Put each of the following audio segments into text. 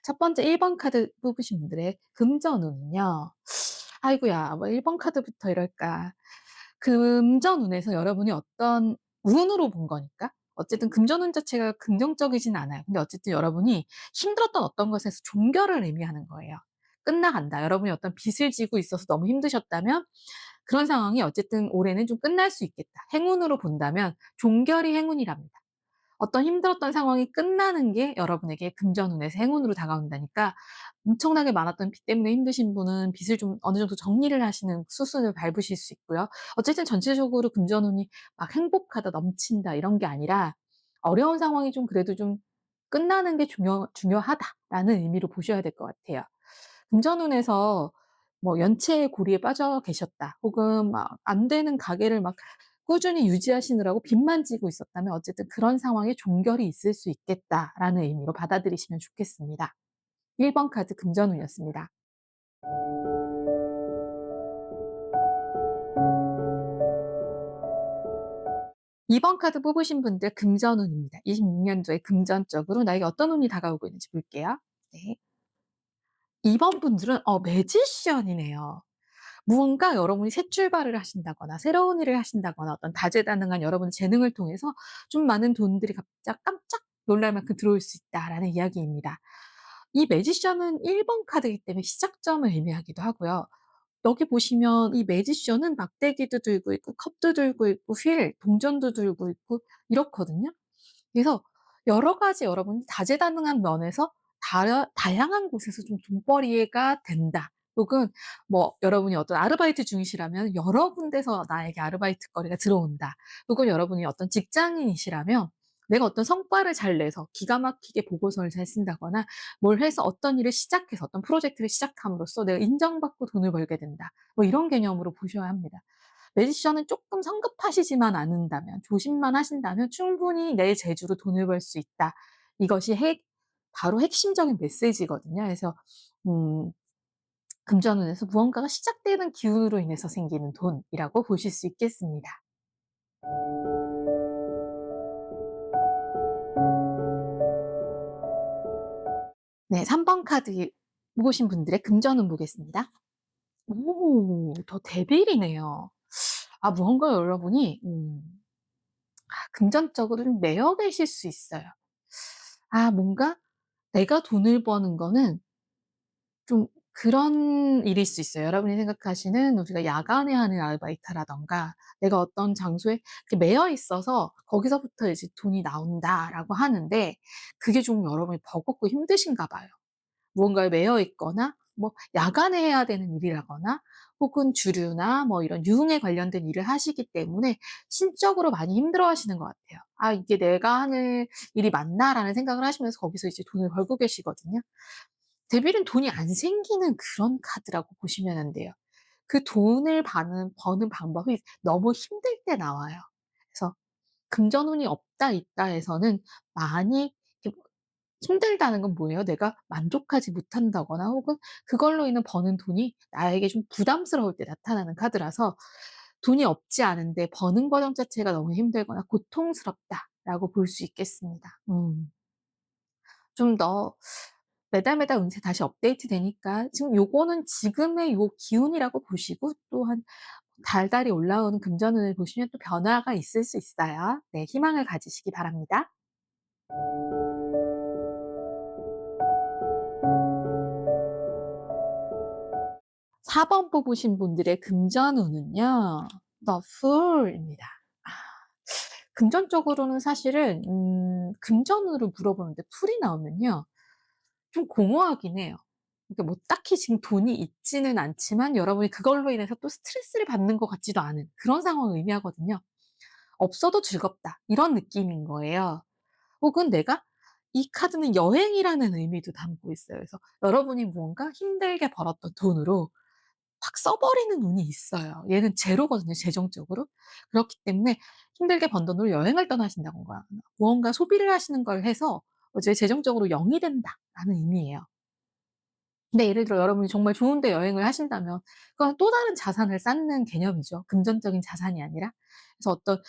첫 번째 1번 카드 뽑으신 분들의 금전운은요. 아이고야, 뭐 1번 카드부터 이럴까. 금전운에서 여러분이 어떤 운으로 본 거니까 어쨌든 금전운 자체가 긍정적이진 않아요. 근데 어쨌든 여러분이 힘들었던 어떤 것에서 종결을 의미하는 거예요. 끝나간다. 여러분이 어떤 빚을 지고 있어서 너무 힘드셨다면 그런 상황이 어쨌든 올해는 좀 끝날 수 있겠다. 행운으로 본다면 종결이 행운이랍니다. 어떤 힘들었던 상황이 끝나는 게 여러분에게 금전운에서 행운으로 다가온다니까, 엄청나게 많았던 빚 때문에 힘드신 분은 빚을 좀 어느 정도 정리를 하시는 수순을 밟으실 수 있고요. 어쨌든 전체적으로 금전운이 막 행복하다, 넘친다 이런 게 아니라 어려운 상황이 좀 그래도 좀 끝나는 게 중요하다라는 의미로 보셔야 될 것 같아요. 금전운에서 뭐 연체의 고리에 빠져 계셨다, 혹은 막 안 되는 가게를 막 꾸준히 유지하시느라고 빚만 지고 있었다면 어쨌든 그런 상황에 종결이 있을 수 있겠다라는 의미로 받아들이시면 좋겠습니다. 1번 카드 금전운이었습니다. 2번 카드 뽑으신 분들 금전운입니다. 26년도에 금전적으로 나에게 어떤 운이 다가오고 있는지 볼게요. 네. 2번 분들은 매지션이네요. 무언가 여러분이 새 출발을 하신다거나 새로운 일을 하신다거나 어떤 다재다능한 여러분의 재능을 통해서 좀 많은 돈들이 깜짝 놀랄 만큼 들어올 수 있다라는 이야기입니다. 이 매지션은 1번 카드이기 때문에 시작점을 의미하기도 하고요. 여기 보시면 이 매지션은 막대기도 들고 있고 컵도 들고 있고 휠, 동전도 들고 있고 이렇거든요. 그래서 여러 가지 여러분이 다재다능한 면에서 다양한 곳에서 좀 돈벌이가 된다. 혹은 뭐 여러분이 어떤 아르바이트 중이시라면 여러 군데서 나에게 아르바이트 거리가 들어온다. 혹은 여러분이 어떤 직장인이시라면 내가 어떤 성과를 잘 내서 기가 막히게 보고서를 잘 쓴다거나 뭘 해서 어떤 일을 시작해서 어떤 프로젝트를 시작함으로써 내가 인정받고 돈을 벌게 된다. 뭐 이런 개념으로 보셔야 합니다. 매지션은 조금 성급하시지만 않는다면, 조심만 하신다면 충분히 내 재주로 돈을 벌 수 있다. 이것이 바로 핵심적인 메시지거든요. 그래서 음 금전운에서 무언가가 시작되는 기운으로 인해서 생기는 돈이라고 보실 수 있겠습니다. 네, 3번 카드 보신 분들의 금전운 보겠습니다. 오, 더 데빌이네요. 무언가 여러분이 금전적으로 좀 매여 계실 수 있어요. 뭔가 내가 돈을 버는 거는 좀 그런 일일 수 있어요. 여러분이 생각하시는 우리가 야간에 하는 아르바이트라든가 내가 어떤 장소에 이렇게 매여 있어서 거기서부터 이제 돈이 나온다라고 하는데, 그게 좀 여러분이 버겁고 힘드신가 봐요. 무언가에 매여 있거나 뭐 야간에 해야 되는 일이라거나 혹은 주류나 뭐 이런 유흥에 관련된 일을 하시기 때문에 심적으로 많이 힘들어하시는 것 같아요. '아, 이게 내가 하는 일이 맞나?'라는 생각을 하시면서 거기서 이제 돈을 벌고 계시거든요. 데빌은 돈이 안 생기는 그런 카드라고 보시면 안 돼요. 그 돈을 버는 방법이 너무 힘들 때 나와요. 그래서 금전운이 없다 있다에서는 많이 이렇게 힘들다는 건 뭐예요? 내가 만족하지 못한다거나 혹은 그걸로 인해 버는 돈이 나에게 좀 부담스러울 때 나타나는 카드라서, 돈이 없지 않은데 버는 과정 자체가 너무 힘들거나 고통스럽다라고 볼 수 있겠습니다. 좀더 매달 운세 다시 업데이트 되니까 지금 요거는 지금의 요 기운이라고 보시고, 또한 달달이 올라오는 금전운을 보시면 또 변화가 있을 수 있어요. 네, 희망을 가지시기 바랍니다. 4번 뽑으신 분들의 금전운은요. The Fool입니다. 아 금전적으로는 사실은 금전운으로 물어보는데 풀이 나오면요, 좀 공허하긴 해요. 그러니까 뭐 딱히 지금 돈이 있지는 않지만 여러분이 그걸로 인해서 또 스트레스를 받는 것 같지도 않은 그런 상황을 의미하거든요. '없어도 즐겁다.' 이런 느낌인 거예요. 혹은 내가 이 카드는 여행이라는 의미도 담고 있어요. 그래서 여러분이 무언가 힘들게 벌었던 돈으로 확 써 버리는 운이 있어요. 얘는 제로거든요, 재정적으로. 그렇기 때문에 힘들게 번 돈으로 여행을 떠나신다든가 무언가 소비를 하시는 걸 해서 이제 재정적으로 0이 된다라는 의미예요. 근데 예를 들어 여러분이 정말 좋은 데 여행을 하신다면 그건 또 다른 자산을 쌓는 개념이죠. 금전적인 자산이 아니라. 그래서 어떤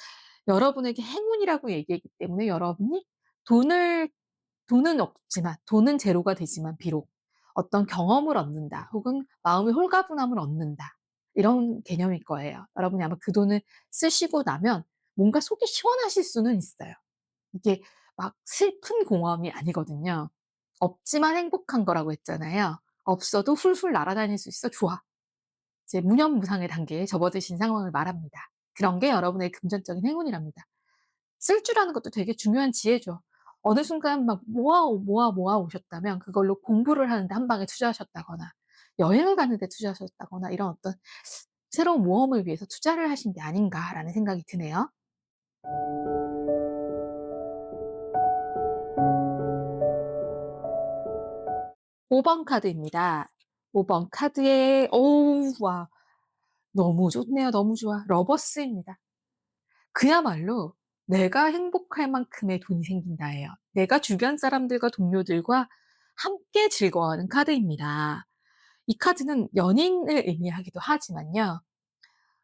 여러분에게 행운이라고 얘기했기 때문에 여러분이 돈을 돈은 없지만 돈은 제로가 되지만 비록 어떤 경험을 얻는다 혹은 마음의 홀가분함을 얻는다. 이런 개념일 거예요. 여러분이 아마 그 돈을 쓰시고 나면 뭔가 속이 시원하실 수는 있어요. 이게 막 슬픈 공허함이 아니거든요. 없지만 행복한 거라고 했잖아요. 없어도 훌훌 날아다닐 수 있어. 좋아. 이제 무념무상의 단계에 접어드신 상황을 말합니다. 그런 게 여러분의 금전적인 행운이랍니다. 쓸 줄 아는 것도 되게 중요한 지혜죠. 어느 순간 막 모아 오셨다면 그걸로 공부를 하는데 한 방에 투자하셨다거나 여행을 가는데 투자하셨다거나 이런 어떤 새로운 모험을 위해서 투자를 하신 게 아닌가라는 생각이 드네요. 5번 카드입니다. 5번 카드에 어우 와 너무 좋네요. 너무 좋아. 러버스입니다. 그야말로 내가 행복할 만큼의 돈이 생긴다예요. 내가 주변 사람들과 동료들과 함께 즐거워하는 카드입니다. 이 카드는 연인을 의미하기도 하지만요.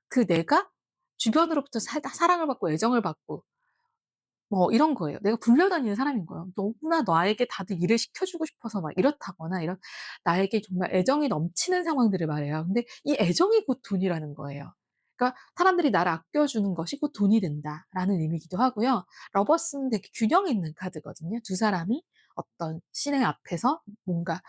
그 내가 주변으로부터 사랑을 받고 애정을 받고 뭐 이런 거예요. 내가 불려다니는 사람인 거예요. 너무나 나에게 다들 일을 시켜주고 싶어서 막 이렇다거나 이런 나에게 정말 애정이 넘치는 상황들을 말해요. 근데 이 애정이 곧 돈이라는 거예요. 그러니까 사람들이 나를 아껴주는 것이 곧 돈이 된다라는 의미이기도 하고요. 러버스는 되게 균형 있는 카드거든요. 두 사람이 어떤 신의 앞에서 뭔가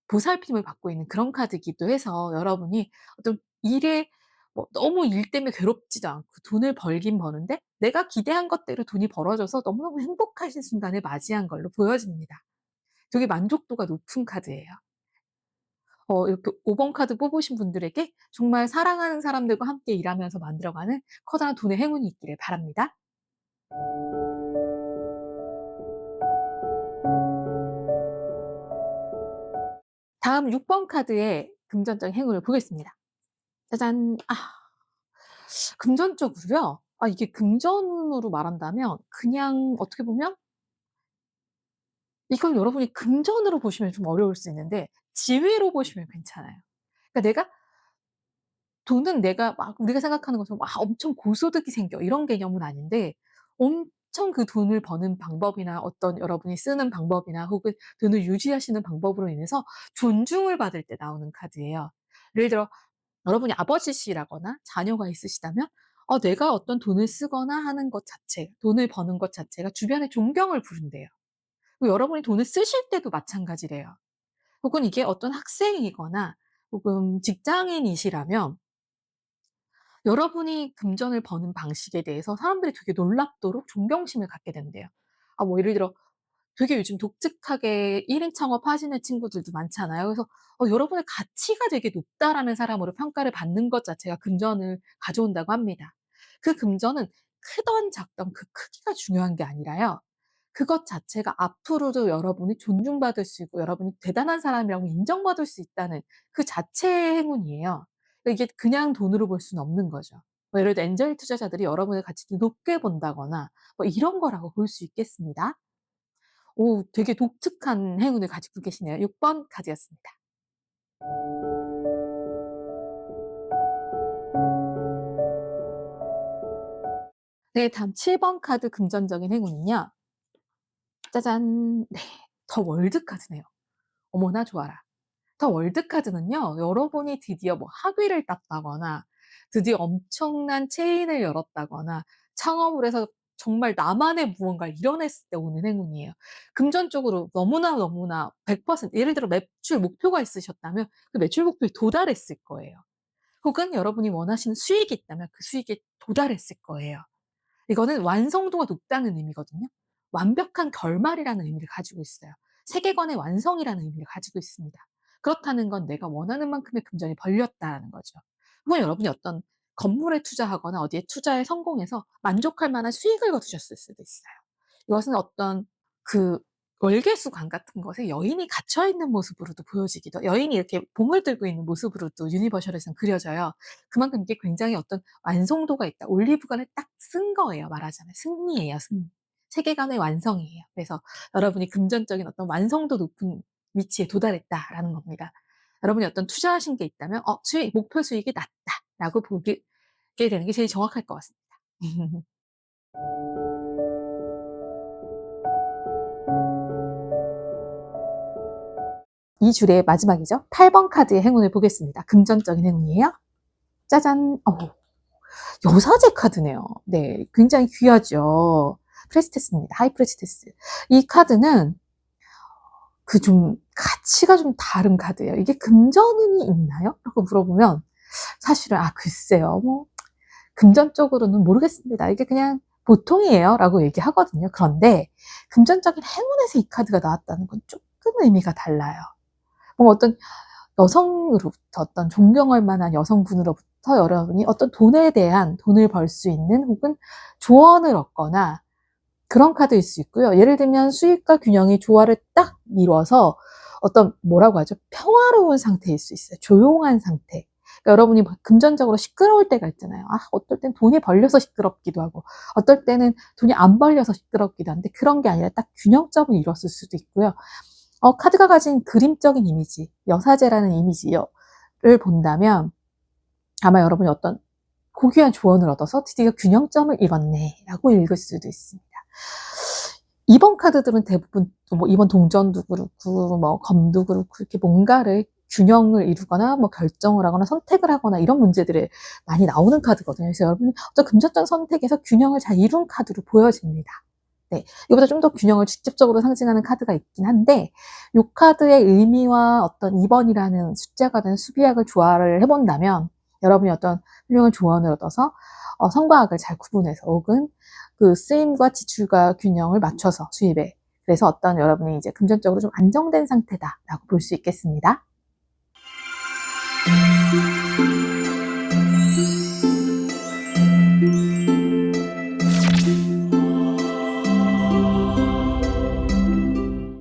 보살핌을 받고 있는 그런 카드이기도 해서 여러분이 어떤 일에 뭐 너무 일 때문에 괴롭지도 않고 돈을 벌긴 버는데 내가 기대한 것대로 돈이 벌어져서 너무너무 행복하신 순간을 맞이한 걸로 보여집니다. 되게 만족도가 높은 카드예요. 이렇게 5번 카드 뽑으신 분들에게 정말 사랑하는 사람들과 함께 일하면서 만들어가는 커다란 돈의 행운이 있기를 바랍니다. 다음 6번 카드의 금전적인 행운을 보겠습니다. 짜잔. 금전적으로요? 이게 금전으로 말한다면 그냥 어떻게 보면 이걸 여러분이 금전으로 보시면 좀 어려울 수 있는데 지위로 보시면 괜찮아요. 그러니까 내가 돈은 내가 막 우리가 생각하는 것처럼 '와 엄청 고소득이 생겨.' 이런 개념은 아닌데 엄청 그 돈을 버는 방법이나 어떤 여러분이 쓰는 방법이나 혹은 돈을 유지하시는 방법으로 인해서 존중을 받을 때 나오는 카드예요. 예를 들어 여러분이 아버지시라거나 자녀가 있으시다면 내가 어떤 돈을 쓰거나 하는 것 자체, 돈을 버는 것 자체가 주변에 존경을 부른대요. 그리고 여러분이 돈을 쓰실 때도 마찬가지래요. 혹은 이게 어떤 학생이거나 혹은 직장인이시라면 여러분이 금전을 버는 방식에 대해서 사람들이 되게 놀랍도록 존경심을 갖게 된대요. 뭐 예를 들어 되게 요즘 독특하게 1인 창업하시는 친구들도 많잖아요. 그래서 여러분의 가치가 되게 높다라는 사람으로 평가를 받는 것 자체가 금전을 가져온다고 합니다. 그 금전은 크든 작든 그 크기가 중요한 게 아니라요. 그것 자체가 앞으로도 여러분이 존중받을 수 있고 여러분이 대단한 사람이라고 인정받을 수 있다는 그 자체의 행운이에요. 그러니까 이게 그냥 돈으로 볼 수는 없는 거죠. 예를 들어 엔젤 투자자들이 여러분의 가치를 높게 본다거나 뭐 이런 거라고 볼 수 있겠습니다. 오 되게 독특한 행운을 가지고 계시네요. 6번 카드였습니다. 네 다음 7번 카드 금전적인 행운은요. 짜잔. 네. 더 월드 카드네요. 어머나 좋아라. 더 월드 카드는요. 여러분이 드디어 뭐 학위를 땄다거나 드디어 엄청난 체인을 열었다거나 창업을 해서 정말 나만의 무언가를 이뤄냈을 때 오는 행운이에요. 금전적으로 너무나 100% 예를 들어 매출 목표가 있으셨다면 그 매출 목표에 도달했을 거예요. 혹은 여러분이 원하시는 수익이 있다면 그 수익에 도달했을 거예요. 이거는 완성도가 높다는 의미거든요. 완벽한 결말이라는 의미를 가지고 있어요. 세계관의 완성이라는 의미를 가지고 있습니다. 그렇다는 건 내가 원하는 만큼의 금전이 벌렸다라는 거죠. 혹은 여러분이 어떤 건물에 투자하거나 어디에 투자에 성공해서 만족할 만한 수익을 거두셨을 수도 있어요. 이것은 어떤 그 월계수관 같은 것에 여인이 갇혀 있는 모습으로도 보여지기도 여인이 이렇게 봉을 들고 있는 모습으로도 유니버셜에서는 그려져요. 그만큼 이게 굉장히 어떤 완성도가 있다. 올리브관을 딱 쓴 거예요, 말하자면. 승리예요, 승리. 세계관의 완성이에요. 그래서 여러분이 금전적인 어떤 완성도 높은 위치에 도달했다라는 겁니다. 여러분이 어떤 투자하신 게 있다면 수익 목표 수익이 낮다라고 보게 되는 게 제일 정확할 것 같습니다. 이 줄의 마지막이죠. 8번 카드의 행운을 보겠습니다. 금전적인 행운이에요. 짜잔. 여사제 카드네요. 네, 굉장히 귀하죠. 프레스테스입니다. 하이 프레스테스. 이 카드는 그 좀 가치가 좀 다른 카드예요. 이게 금전운이 있나요? 라고 물어보면 사실은 글쎄요. 뭐 금전적으로는 모르겠습니다. 이게 그냥 보통이에요. 라고 얘기하거든요. 그런데 금전적인 행운에서 이 카드가 나왔다는 건 조금 의미가 달라요. 뭐 어떤 여성으로부터 어떤 존경할 만한 여성분으로부터 여러분이 어떤 돈에 대한 돈을 벌 수 있는 혹은 조언을 얻거나 그런 카드일 수 있고요. 예를 들면 수익과 균형이 조화를 딱 이루어서 어떤 뭐라고 하죠? 평화로운 상태일 수 있어요. 조용한 상태. 그러니까 여러분이 금전적으로 시끄러울 때가 있잖아요. 어떨 땐 돈이 벌려서 시끄럽기도 하고, 어떨 때는 돈이 안 벌려서 시끄럽기도 한데, 그런 게 아니라 딱 균형점을 이뤘을 수도 있고요. 카드가 가진 그림적인 이미지, 여사제라는 이미지를 본다면, 아마 여러분이 어떤 고귀한 조언을 얻어서 드디어 균형점을 이뤘네, 라고 읽을 수도 있습니다. 이번 카드들은 대부분 뭐 이번 동전도 그렇고 뭐 검도 그렇고 이렇게 뭔가를 균형을 이루거나 뭐 결정을 하거나 선택을 하거나 이런 문제들이 많이 나오는 카드거든요. 그래서 여러분이 어떤 금전적 선택에서 균형을 잘 이룬 카드로 보여집니다. 네, 이보다 좀 더 균형을 직접적으로 상징하는 카드가 있긴 한데 이 카드의 의미와 어떤 2번이라는 숫자가 된 수비약을 조화를 해본다면 여러분이 어떤 훌륭한 조언을 얻어서 성과 악을 잘 구분해서 혹은 그 쓰임과 지출과 균형을 맞춰서 수입에 그래서 어떤 여러분이 이제 금전적으로 좀 안정된 상태다라고 볼 수 있겠습니다.